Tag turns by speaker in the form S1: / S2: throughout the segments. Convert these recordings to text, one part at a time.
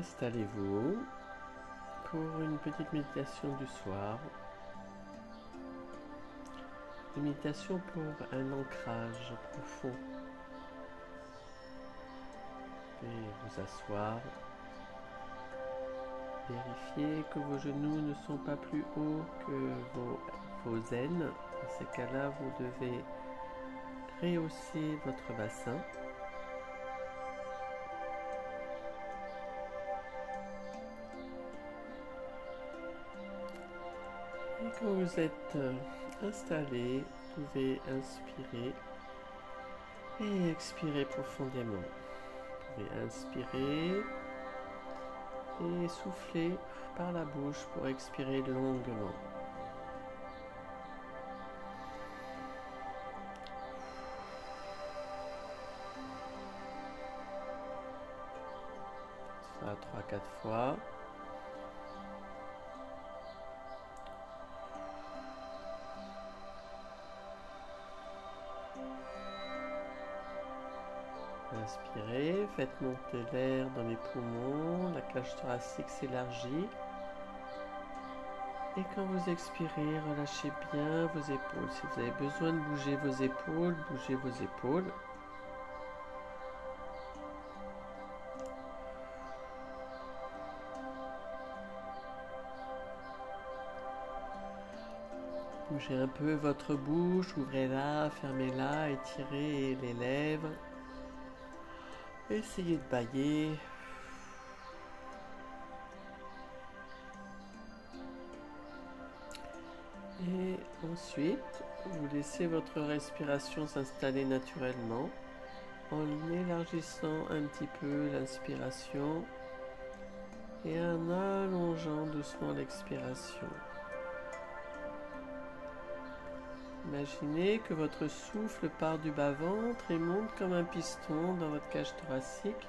S1: Installez-vous pour une petite méditation du soir. Une méditation pour un ancrage profond. Vous pouvez vous asseoir. Vérifiez que vos genoux ne sont pas plus hauts que vos aines. Dans ces cas-là, vous devez rehausser votre bassin. Et quand vous êtes installé, vous pouvez inspirer et expirer profondément. Vous pouvez inspirer et souffler par la bouche pour expirer longuement. Ça 3-4 fois. Inspirez, faites monter l'air dans les poumons, la cage thoracique s'élargit. Et quand vous expirez, relâchez bien vos épaules. Si vous avez besoin de bouger vos épaules, bougez vos épaules. Bougez un peu votre bouche, ouvrez-la, fermez-la, étirez les lèvres. Essayez de bâiller. Et ensuite, vous laissez votre respiration s'installer naturellement en élargissant un petit peu l'inspiration et en allongeant doucement l'expiration. Imaginez que votre souffle part du bas-ventre et monte comme un piston dans votre cage thoracique.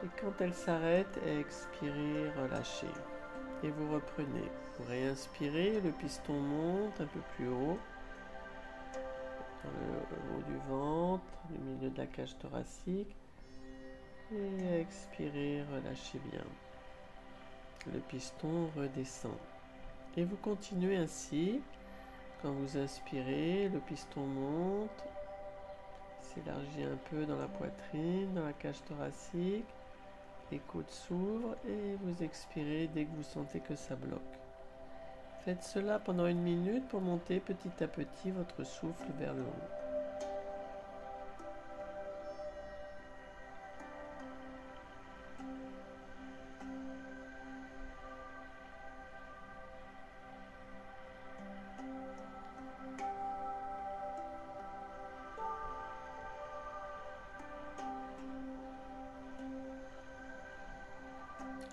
S1: Et quand elle s'arrête, expirez, relâchez. Et vous reprenez. Vous réinspirez, le piston monte un peu plus haut, dans le haut du ventre, le milieu de la cage thoracique. Et expirez, relâchez bien. Le piston redescend. Et vous continuez ainsi. Quand vous inspirez, le piston monte, s'élargit un peu dans la poitrine, dans la cage thoracique, les côtes s'ouvrent et vous expirez dès que vous sentez que ça bloque. Faites cela pendant 1 minute pour monter petit à petit votre souffle vers le haut.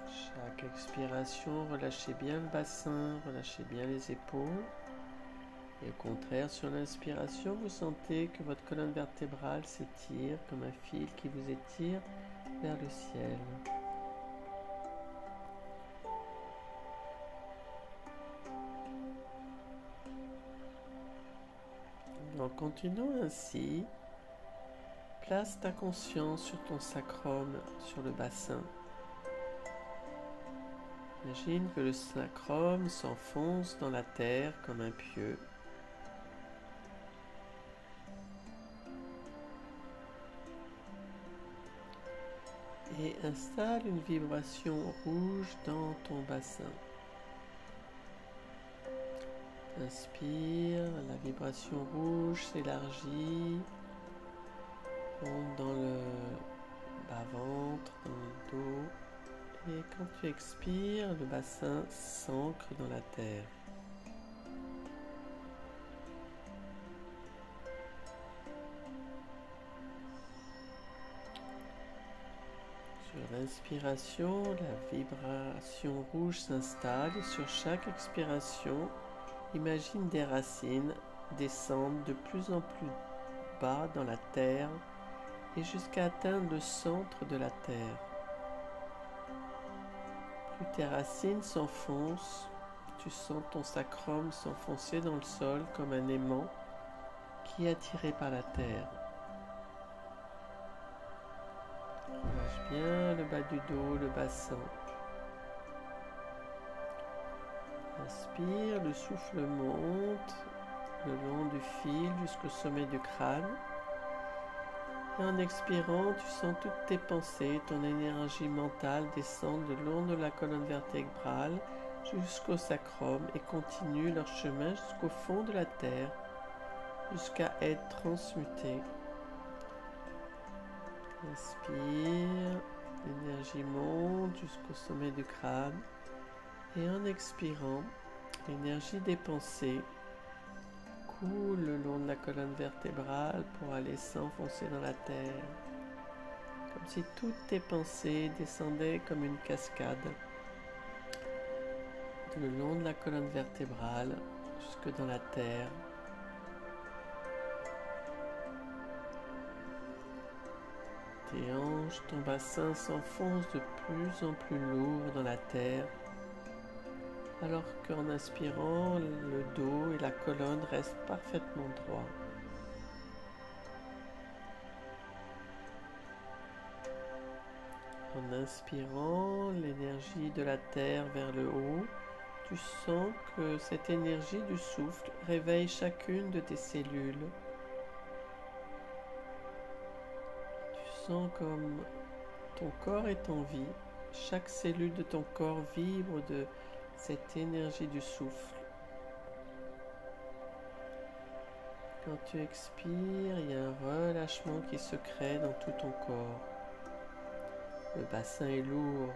S1: Chaque expiration, relâchez bien le bassin, relâchez bien les épaules. Et au contraire, sur l'inspiration, vous sentez que votre colonne vertébrale s'étire comme un fil qui vous étire vers le ciel. En continuant ainsi, place ta conscience sur ton sacrum, sur le bassin. Imagine que le sacrum s'enfonce dans la terre comme un pieu. Et installe une vibration rouge dans ton bassin. Inspire, la vibration rouge s'élargit, monte dans le bas-ventre, dans le dos. Et quand tu expires, le bassin s'ancre dans la terre. Sur l'inspiration, la vibration rouge s'installe et sur chaque expiration, imagine des racines descendre de plus en plus bas dans la terre et jusqu'à atteindre le centre de la terre. Plus tes racines s'enfoncent, tu sens ton sacrum s'enfoncer dans le sol comme un aimant qui est attiré par la terre. Relâche bien le bas du dos, le bassin. Inspire, le souffle monte le long du fil jusqu'au sommet du crâne. Et en expirant, tu sens toutes tes pensées, ton énergie mentale descendre le long de la colonne vertébrale jusqu'au sacrum et continuent leur chemin jusqu'au fond de la terre, jusqu'à être transmutés. Inspire, l'énergie monte jusqu'au sommet du crâne et en expirant, l'énergie des pensées coule le long de la colonne vertébrale pour aller s'enfoncer dans la terre, comme si toutes tes pensées descendaient comme une cascade le long de la colonne vertébrale jusque dans la terre. Tes hanches, ton bassin s'enfonce de plus en plus lourd dans la terre, alors qu'en inspirant, le dos et la colonne restent parfaitement droits. En inspirant l'énergie de la terre vers le haut, tu sens que cette énergie du souffle réveille chacune de tes cellules. Tu sens comme ton corps est en vie, chaque cellule de ton corps vibre de cette énergie du souffle. Quand tu expires, il y a un relâchement qui se crée dans tout ton corps. Le bassin est lourd,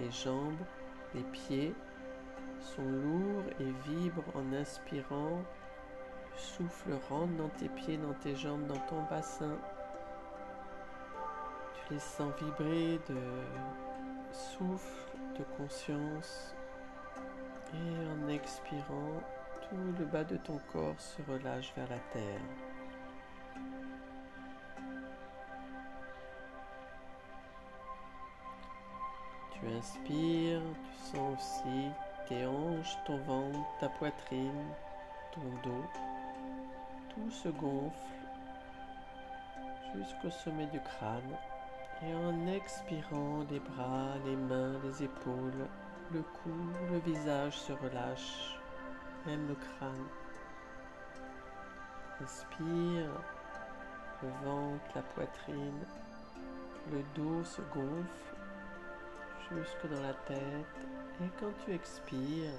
S1: les jambes, les pieds sont lourds et vibrent en inspirant. Le souffle rentre dans tes pieds, dans tes jambes, dans ton bassin. Tu les sens vibrer de souffle, de conscience. Et en expirant, tout le bas de ton corps se relâche vers la terre. Tu inspires, tu sens aussi tes hanches, ton ventre, ta poitrine, ton dos. Tout se gonfle jusqu'au sommet du crâne. Et en expirant, les bras, les mains, les épaules, le cou, le visage se relâchent, même le crâne. Inspire, le ventre, la poitrine, le dos se gonfle jusque dans la tête. Et quand tu expires,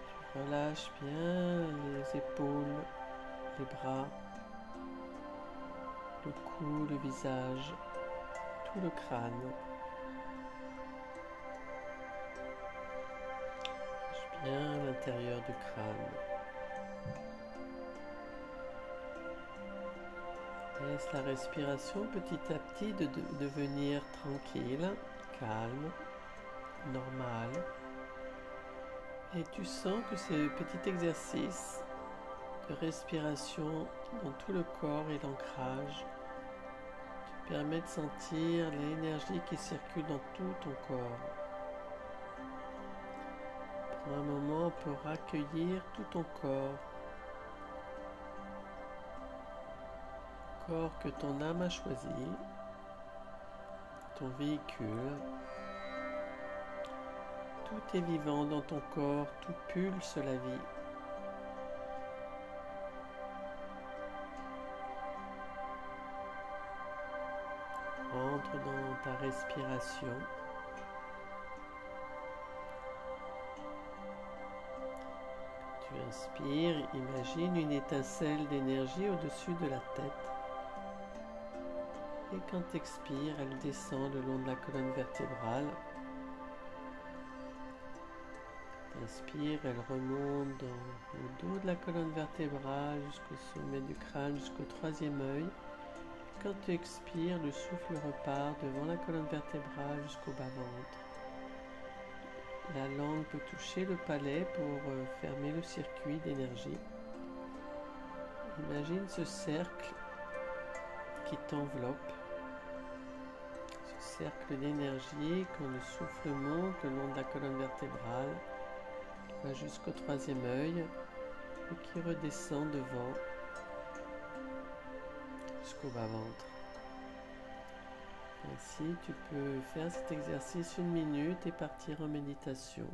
S1: tu relâches bien les épaules, les bras, le cou, le visage, tout le crâne. Relâche bien l'intérieur du crâne. Laisse la respiration petit à petit de devenir tranquille, calme, normale. Et tu sens que ce petit exercice de respiration dans tout le corps et l'ancrage te permet de sentir l'énergie qui circule dans tout ton corps. Prends un moment pour accueillir tout ton corps que ton âme a choisi, ton véhicule. Tout est vivant dans ton corps, tout pulse la vie. Entre dans ta respiration. Quand tu inspires, imagine une étincelle d'énergie au-dessus de la tête. Et quand tu expires, elle descend le long de la colonne vertébrale. Inspire, elle remonte dans le dos de la colonne vertébrale jusqu'au sommet du crâne, jusqu'au troisième œil. Quand tu expires, le souffle repart devant la colonne vertébrale jusqu'au bas-ventre. La langue peut toucher le palais pour fermer le circuit d'énergie. Imagine ce cercle qui t'enveloppe. Ce cercle d'énergie, quand le souffle monte le long de la colonne vertébrale, va jusqu'au troisième œil et qui redescend devant jusqu'au bas-ventre. Ainsi, tu peux faire cet exercice 1 minute et partir en méditation.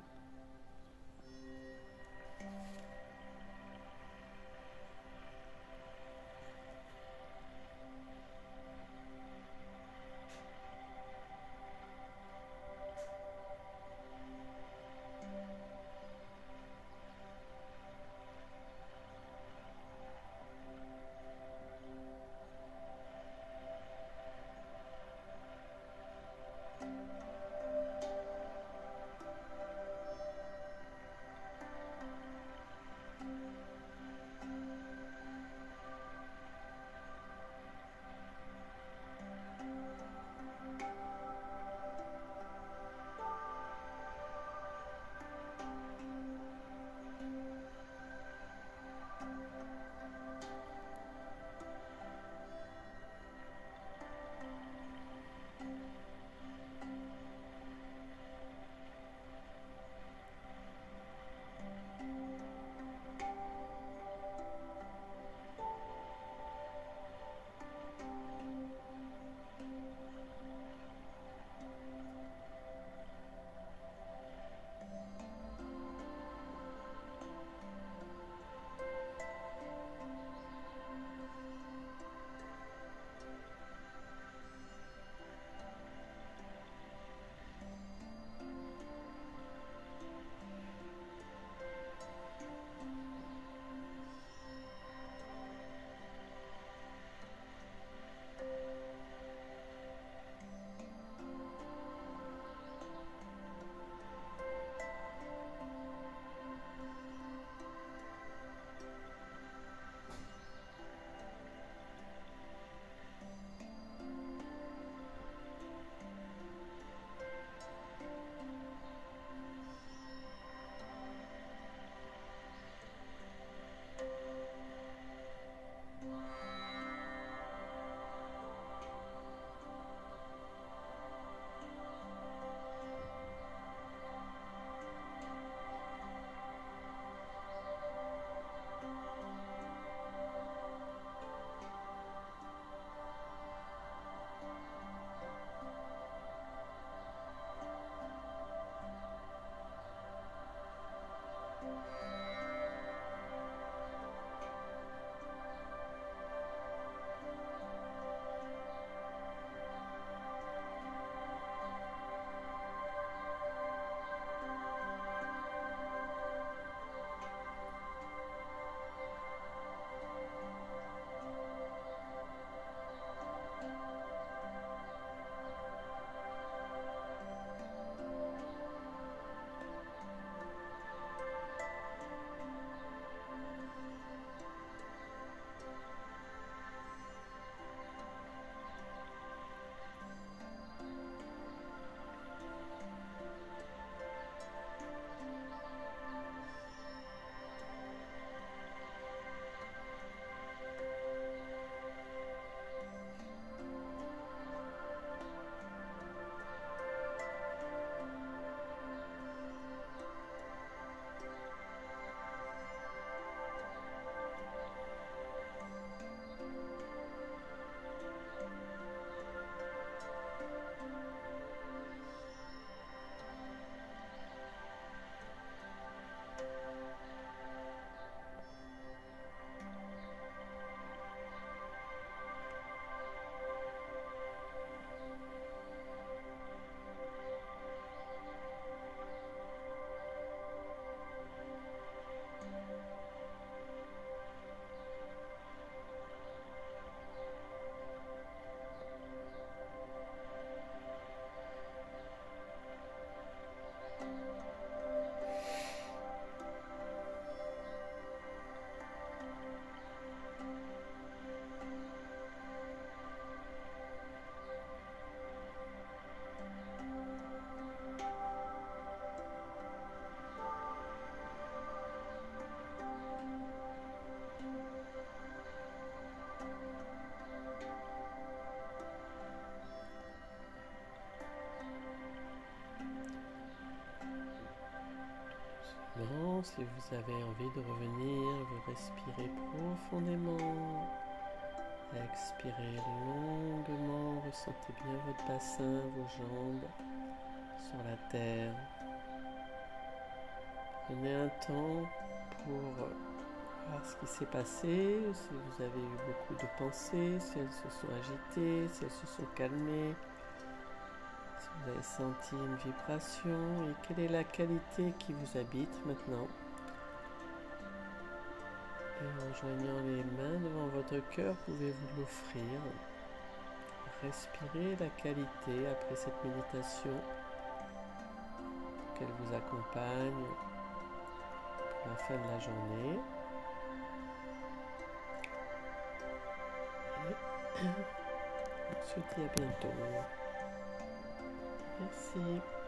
S1: Bon, si vous avez envie de revenir, vous respirez profondément Expirez longuement, ressentez bien votre bassin, vos jambes sur la terre. Prenez un temps pour voir ce qui s'est passé, si vous avez eu beaucoup de pensées, si elles se sont agitées, si elles se sont calmées, si vous avez senti une vibration et quelle est la qualité qui vous habite maintenant. Et en joignant les mains devant votre cœur, pouvez-vous l'offrir. Respirez la qualité après cette méditation, qu'elle vous accompagne pour la fin de la journée. Et on se dit à bientôt. Merci.